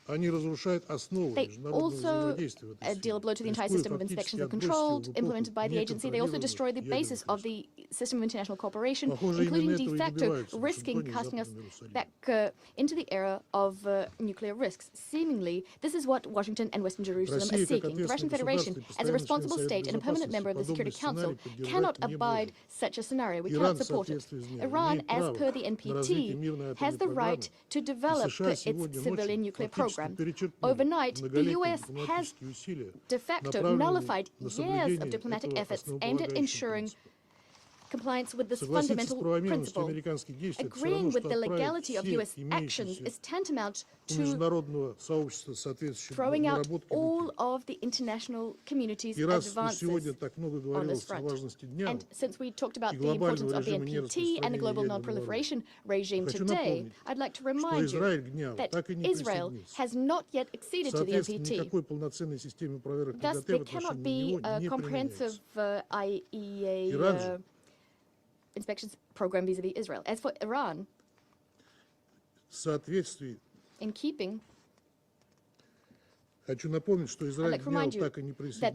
They also deal a blow to the entire system of inspections and controls implemented by the agency. They also destroy the basis of the system of international cooperation, including de facto risking casting us back into the era of nuclear risks. Seemingly, this is what Washington and Western Jerusalem are seeking. The Russian Federation, as a responsible state and a permanent member of the Security Council, cannot abide such a scenario. We cannot support it. Iran, as per the NPT, has the right to develop its civilian nuclear program. Overnight, the U.S. has de facto nullified years of diplomatic efforts aimed at ensuring compliance with this fundamental principle. Agreeing with the legality of U.S. actions is tantamount to throwing out all of the international community's advances on this front. And since we talked about the importance of the NPT and the global non-proliferation regime today, I'd like to remind you that Israel has not yet acceded to the NPT. Thus, there cannot be a comprehensive IAEA inspections program vis-à-vis Israel. As for Iran, in keeping, I'd like to remind you that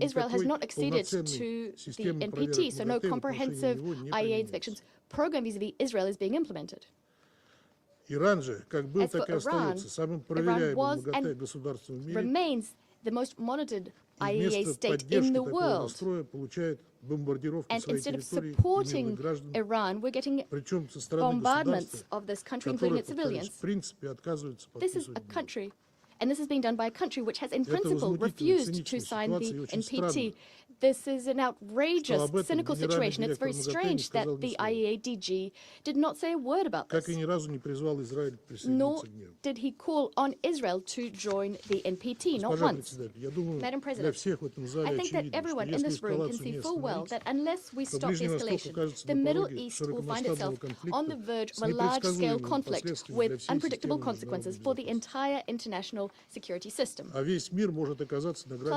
Israel has not acceded to the NPT, so no comprehensive IAEA inspections program vis-à-vis Israel is being implemented. As for Iran was and remains the most monitored IAEA state in the world. And instead of supporting Iran, we're getting bombardments of this country, including its civilians. This is a country, and this is being done by a country which has in principle refused to sign the NPT. This is an outrageous, cynical situation. It's very strange that the IAEA DG did not say a word about this, nor did he call on Israel to join the NPT, not once. Madam President, I think that everyone in this room can see full well that unless we stop the escalation, the Middle East will find itself on the verge of a large-scale conflict with unpredictable consequences for the entire international security system. Plus,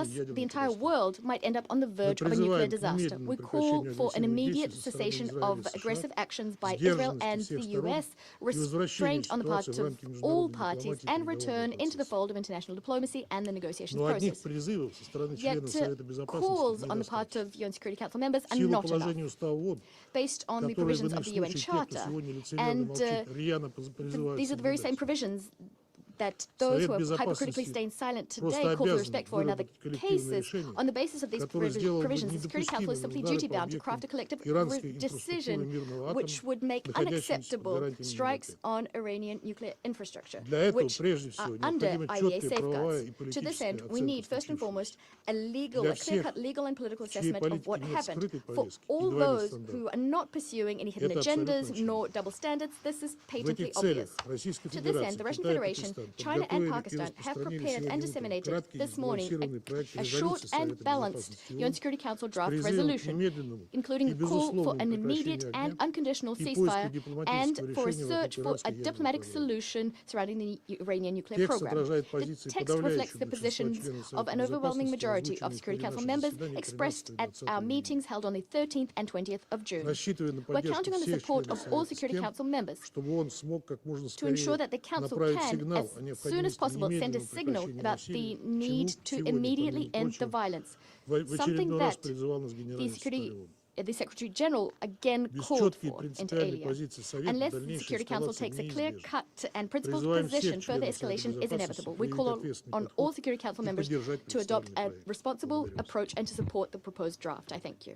the entire world might end up on the verge of a nuclear disaster. We call for an immediate cessation of aggressive actions by Israel and the U.S., restraint on the part of all parties, and return into the fold of international diplomacy and the negotiations process. Yet calls on the part of UN Security Council members are not enough. Based on the provisions of the UN Charter, and these are the very same provisions that those who are hypocritically staying silent today call for respect for in other cases. On the basis of these provisions, the Security Council is simply duty-bound to craft a collective decision which would make unacceptable strikes on Iranian nuclear infrastructure, which are under IAEA safeguards. To this end, we need, first and foremost, a clear-cut legal and political assessment of what happened. For all those who are not pursuing any hidden agendas nor double standards, this is patently obvious. To this end, the Russian Federation, China and Pakistan have prepared and disseminated this morning a short and balanced UN Security Council draft resolution, including a call for an immediate and unconditional ceasefire and for a search for a diplomatic solution surrounding the Iranian nuclear program. The text reflects the positions of an overwhelming majority of Security Council members expressed at our meetings held on the 13th and 20th of June. We're counting on the support of all Security Council members to ensure that the Council can, as soon as possible, send a signal about the need to immediately end the violence, something that the Secretary General again called for inter alia. Unless the Security Council takes a clear-cut and principled position, further escalation is inevitable. We call on all Security Council members to adopt a responsible approach and to support the proposed draft. I thank you.